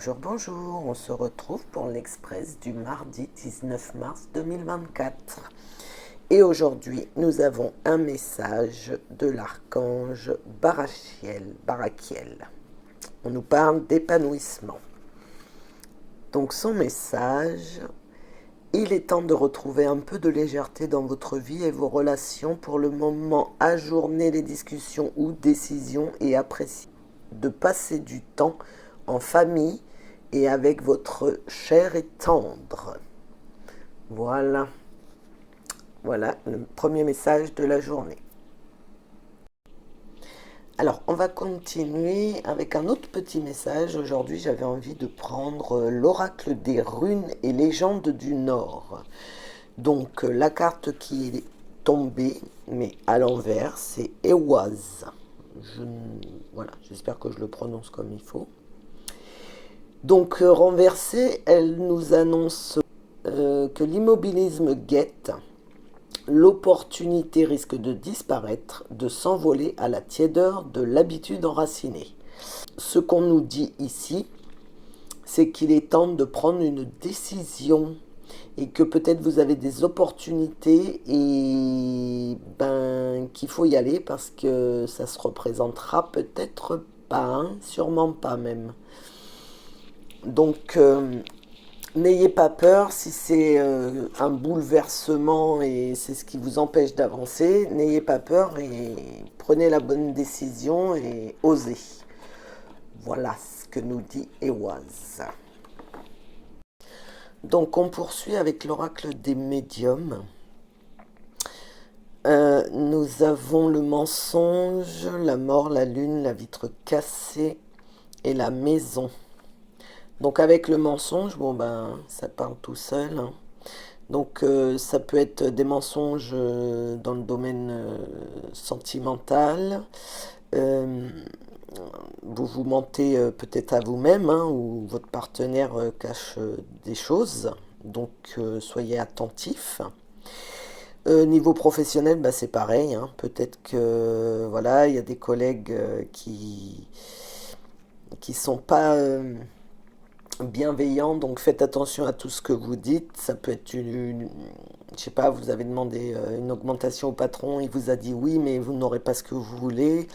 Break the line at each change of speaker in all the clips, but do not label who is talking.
Bonjour, bonjour, on se retrouve pour l'Express du mardi 19 mars 2024. Et aujourd'hui, nous avons un message de l'archange Barachiel. On nous parle d'épanouissement. Donc son message, il est temps de retrouver un peu de légèreté dans votre vie et vos relations. Pour le moment, ajournez les discussions ou décisions et appréciez de passer du temps en famille et avec votre chair et tendre. Voilà. Voilà le premier message de la journée. Alors, on va continuer avec un autre petit message. Aujourd'hui, j'avais envie de prendre l'oracle des runes et légendes du Nord. Donc, la carte qui est tombée, mais à l'envers, c'est Ewaz. Voilà, j'espère que je le prononce comme il faut. Donc, renversée, elle nous annonce que l'immobilisme guette. L'opportunité risque de disparaître, de s'envoler à la tiédeur de l'habitude enracinée. Ce qu'on nous dit ici, c'est qu'il est temps de prendre une décision et que peut-être vous avez des opportunités et qu'il faut y aller parce que ça se représentera peut-être pas, hein, sûrement pas même. Donc, n'ayez pas peur si c'est un bouleversement et c'est ce qui vous empêche d'avancer. N'ayez pas peur et prenez la bonne décision et osez. Voilà ce que nous dit Ewaz. Donc on poursuit avec l'oracle des médiums. Nous avons le mensonge, la mort, la lune, la vitre cassée et la maison. Donc avec le mensonge, ça parle tout seul, hein. Donc ça peut être des mensonges dans le domaine sentimental. Euh, vous vous mentez peut-être à vous-même, hein, ou votre partenaire cache des choses. Donc soyez attentifs. Niveau professionnel, c'est pareil, hein. Peut-être que voilà, il y a des collègues qui sont pas bienveillant, donc faites attention à tout ce que vous dites. Ça peut être je sais pas, vous avez demandé une augmentation au patron, il vous a dit oui, mais vous n'aurez pas ce que vous voulez.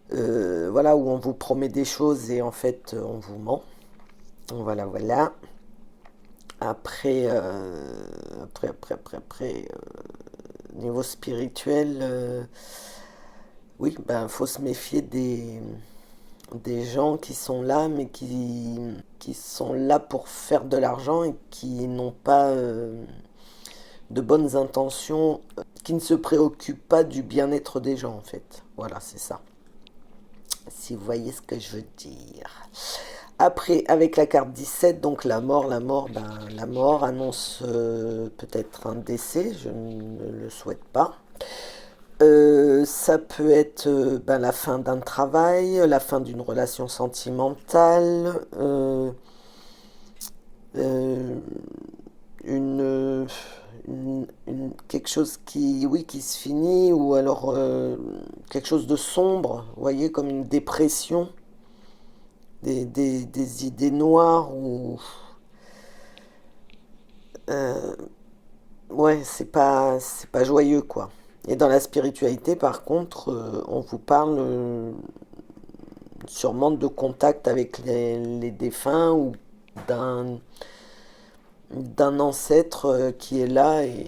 Voilà, où on vous promet des choses et en fait on vous ment. Voilà, voilà. Après, niveau spirituel, oui, faut se méfier des gens qui sont là, mais qui sont là pour faire de l'argent et qui n'ont pas de bonnes intentions, qui ne se préoccupent pas du bien-être des gens, en fait. Voilà, c'est ça. Si vous voyez ce que je veux dire. Après, avec la carte 17, donc la mort, la mort annonce peut-être un décès, je ne le souhaite pas. Ça peut être la fin d'un travail, la fin d'une relation sentimentale, une, quelque chose qui se finit, ou alors quelque chose de sombre, vous voyez, comme une dépression, des idées noires, ou ouais, c'est pas joyeux, quoi. Et dans la spiritualité, par contre, on vous parle sûrement de contact avec les défunts ou d'un ancêtre qui est là et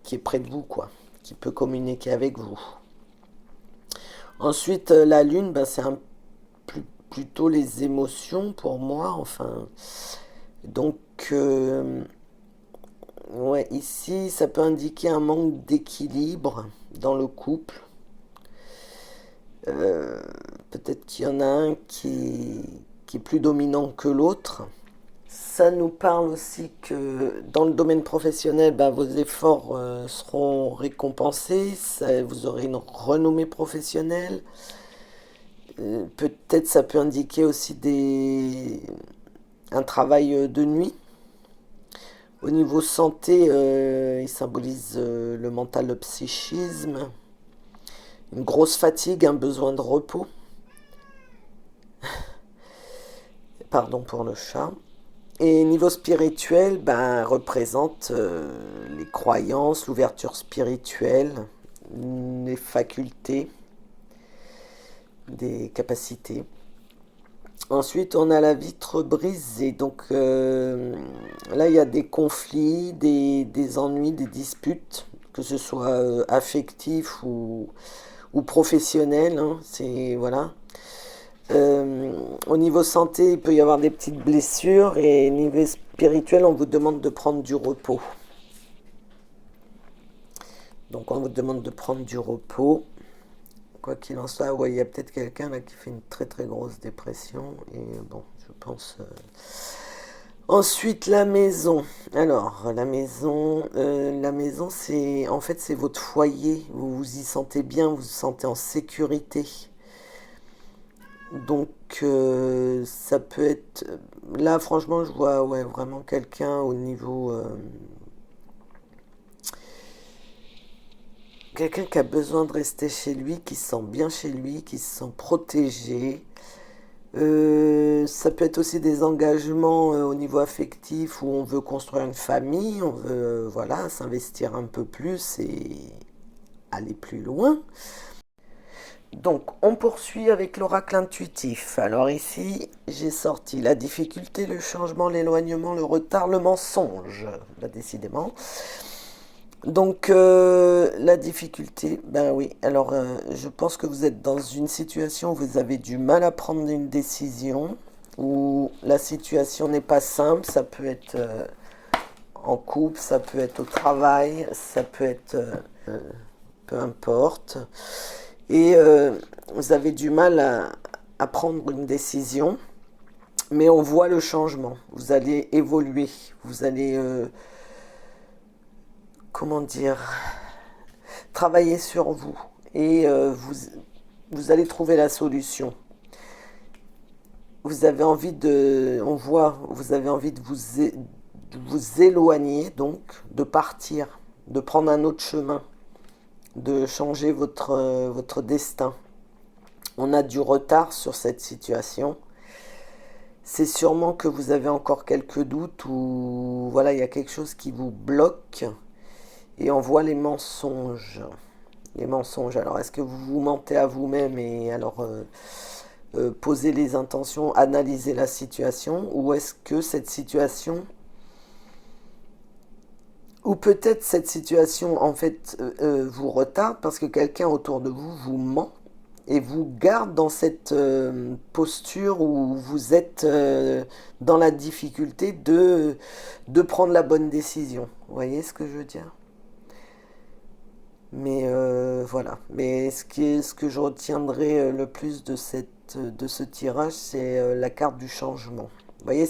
qui est près de vous, quoi, qui peut communiquer avec vous. Ensuite, la lune, c'est plutôt les émotions pour moi, enfin. Donc, ouais, ici, ça peut indiquer un manque d'équilibre dans le couple. Peut-être qu'il y en a un qui est plus dominant que l'autre. Ça nous parle aussi que dans le domaine professionnel, vos efforts seront récompensés, vous aurez une renommée professionnelle. Peut-être ça peut indiquer aussi un travail de nuit. Au niveau santé, il symbolise le mental, le psychisme, une grosse fatigue, un besoin de repos. Pardon pour le chat. Et niveau spirituel, ben, représente les croyances, l'ouverture spirituelle, les facultés, des capacités. Ensuite, on a la vitre brisée. Donc là, il y a des conflits, des ennuis, des disputes, que ce soit affectifs ou professionnels. Hein, c'est voilà. Au niveau santé, il peut y avoir des petites blessures et au niveau spirituel, on vous demande de prendre du repos. Donc on vous demande de prendre du repos. Quoi qu'il en soit, ouais, il y a peut-être quelqu'un là qui fait une très très grosse dépression. Et bon, je pense. Ensuite, la maison. Alors, la maison, c'est en fait c'est votre foyer. Vous vous y sentez bien, vous vous sentez en sécurité. Donc, ça peut être. Là, franchement, je vois ouais, vraiment quelqu'un au niveau. Quelqu'un qui a besoin de rester chez lui, qui se sent bien chez lui, qui se sent protégé. Ça peut être aussi des engagements au niveau affectif où on veut construire une famille, on veut voilà, s'investir un peu plus et aller plus loin. Donc, on poursuit avec l'oracle intuitif. Alors ici, j'ai sorti la difficulté, le changement, l'éloignement, le retard, le mensonge. Bah, décidément. Donc, la difficulté, ben oui. Alors, je pense que vous êtes dans une situation où vous avez du mal à prendre une décision, où la situation n'est pas simple. Ça peut être en couple, ça peut être au travail, ça peut être peu importe. Et vous avez du mal à prendre une décision, mais on voit le changement. Vous allez évoluer, vous allez, comment dire, travailler sur vous et vous allez trouver la solution. Vous avez envie de, on voit, vous avez envie de vous éloigner, donc de partir, de prendre un autre chemin, de changer votre destin. On a du retard sur cette situation. C'est sûrement que vous avez encore quelques doutes ou voilà, il y a quelque chose qui vous bloque et on voit les mensonges. Les mensonges. Alors, est-ce que vous vous mentez à vous-même et alors posez les intentions, analysez la situation ou est-ce que cette situation ou peut-être cette situation en fait vous retarde parce que quelqu'un autour de vous vous ment et vous garde dans cette posture où vous êtes dans la difficulté de prendre la bonne décision. Vous voyez ce que je veux dire? Mais voilà. Mais ce que je retiendrai le plus de ce tirage, c'est la carte du changement. Vous voyez,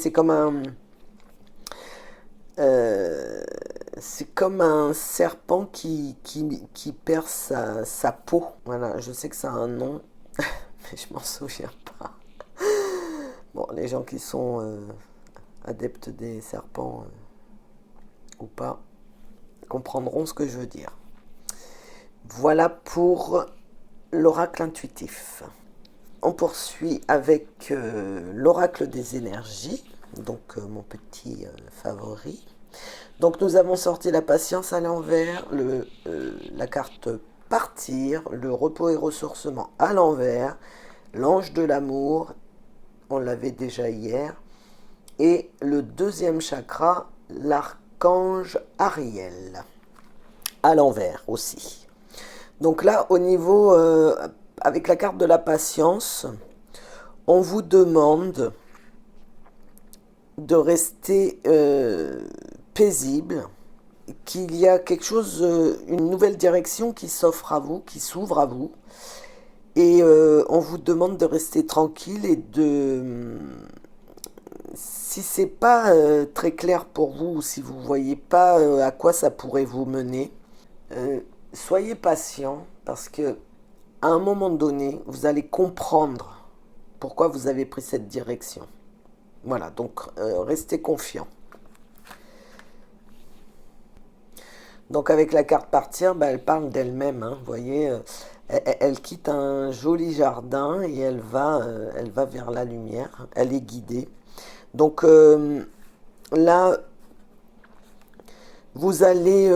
euh, c'est comme un serpent qui perd sa peau. Voilà, je sais que ça a un nom, mais je m'en souviens pas. Bon, les gens qui sont adeptes des serpents ou pas comprendront ce que je veux dire. Voilà pour l'oracle intuitif. On poursuit avec l'oracle des énergies, donc mon petit favori. Donc nous avons sorti la patience à l'envers, la carte partir, le repos et ressourcement à l'envers, l'ange de l'amour, on l'avait déjà hier, et le deuxième chakra, l'archange Ariel, à l'envers aussi. Donc là, au niveau, avec la carte de la patience, on vous demande de rester paisible, qu'il y a quelque chose, une nouvelle direction qui s'offre à vous, qui s'ouvre à vous, et on vous demande de rester tranquille et de, si c'est pas très clair pour vous, ou si vous voyez pas à quoi ça pourrait vous mener, soyez patient parce que à un moment donné, vous allez comprendre pourquoi vous avez pris cette direction. Voilà, donc restez confiant. Donc avec la carte partir, bah, elle parle d'elle-même. Hein, vous voyez, elle quitte un joli jardin et elle va vers la lumière. Elle est guidée. Donc là, vous allez...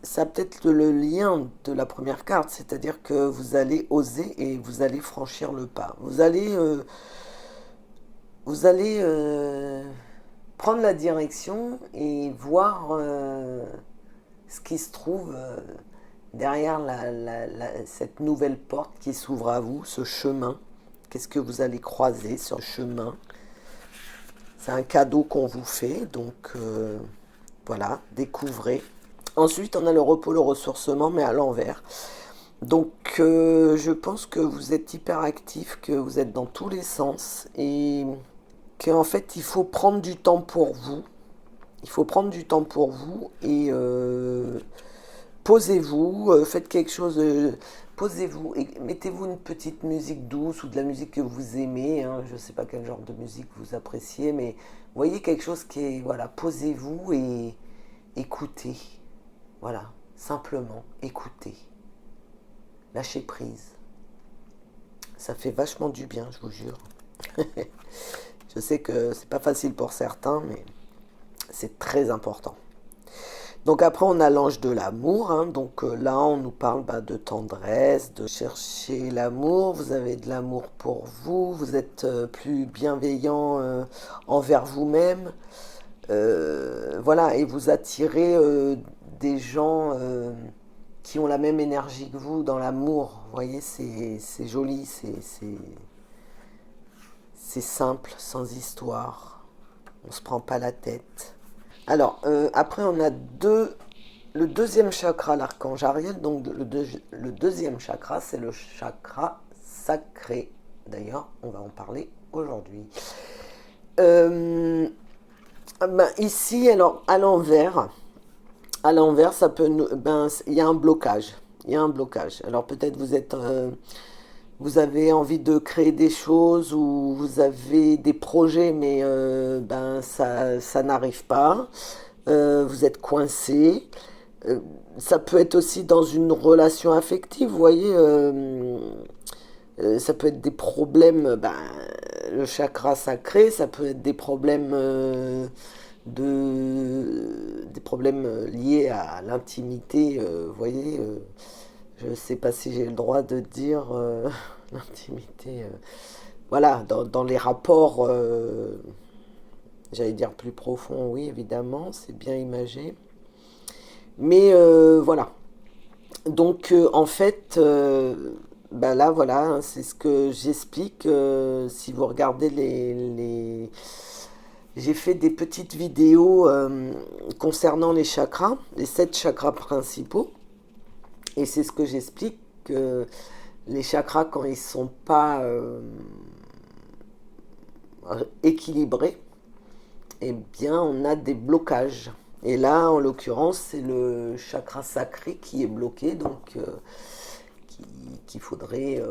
ça peut-être le lien de la première carte, c'est-à-dire que vous allez oser et vous allez franchir le pas. Vous allez prendre la direction et voir ce qui se trouve derrière cette nouvelle porte qui s'ouvre à vous, ce chemin. Qu'est-ce que vous allez croiser sur le chemin? C'est un cadeau qu'on vous fait, donc voilà, découvrez. Ensuite, on a le repos, le ressourcement, mais à l'envers. Donc, je pense que vous êtes hyper actif, que vous êtes dans tous les sens et qu'en fait, il faut prendre du temps pour vous. Il faut prendre du temps pour vous et posez-vous, faites quelque chose, posez-vous et mettez-vous une petite musique douce ou de la musique que vous aimez, hein. Je ne sais pas quel genre de musique vous appréciez, mais voyez quelque chose qui est, voilà, posez-vous et écoutez. Voilà, simplement écoutez. Lâchez prise. Ça fait vachement du bien, je vous jure. Je sais que c'est pas facile pour certains, mais c'est très important. Donc après, on a l'ange de l'amour, hein. Donc là, on nous parle de tendresse, de chercher l'amour. Vous avez de l'amour pour vous, vous êtes plus bienveillant envers vous-même. Voilà, et vous attirez des gens qui ont la même énergie que vous dans l'amour. Vous voyez, c'est joli, c'est simple, sans histoire. On se prend pas la tête. Alors, après, on a le deuxième chakra, l'archange Ariel. Donc, le deuxième chakra, c'est le chakra sacré. D'ailleurs, on va en parler aujourd'hui. Ici, alors, à l'envers, ça peut, il y a un blocage. Il y a un blocage. Alors, peut-être vous avez envie de créer des choses ou vous avez des projets, mais ça n'arrive pas. Vous êtes coincé. Ça peut être aussi dans une relation affective, vous voyez. Ça peut être des problèmes, le chakra sacré, ça peut être des problèmes, des problèmes liés à l'intimité, vous voyez. Je ne sais pas si j'ai le droit de dire l'intimité. Voilà, dans les rapports, j'allais dire plus profonds, oui, évidemment, c'est bien imagé. Mais voilà. Donc, en fait, là, voilà, hein, c'est ce que j'explique. Si vous regardez J'ai fait des petites vidéos concernant les chakras, les 7 chakras principaux. Et c'est ce que j'explique, que les chakras, quand ils ne sont pas équilibrés, eh bien, on a des blocages. Et là, en l'occurrence, c'est le chakra sacré qui est bloqué, donc qu'il faudrait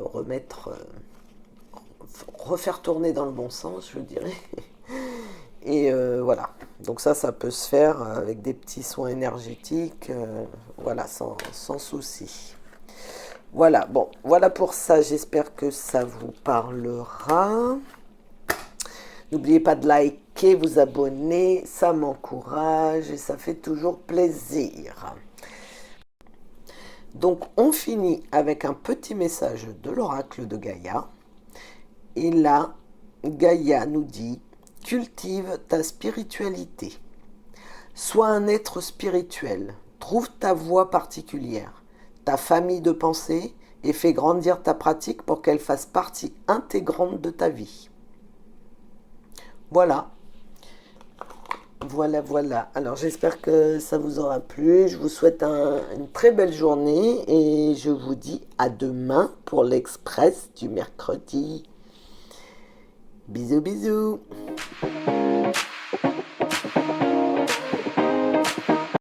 refaire tourner dans le bon sens, je dirais. Et voilà. Donc ça peut se faire avec des petits soins énergétiques, voilà, sans souci. Voilà, bon, voilà pour ça. J'espère que ça vous parlera. N'oubliez pas de liker, vous abonner, ça m'encourage et ça fait toujours plaisir. Donc on finit avec un petit message de l'oracle de Gaïa. Et là, Gaïa nous dit: cultive ta spiritualité. Sois un être spirituel. Trouve ta voie particulière, ta famille de pensée et fais grandir ta pratique pour qu'elle fasse partie intégrante de ta vie. Voilà. Voilà. Alors j'espère que ça vous aura plu. Je vous souhaite une très belle journée et je vous dis à demain pour l'Express du mercredi. Bisous, bisous.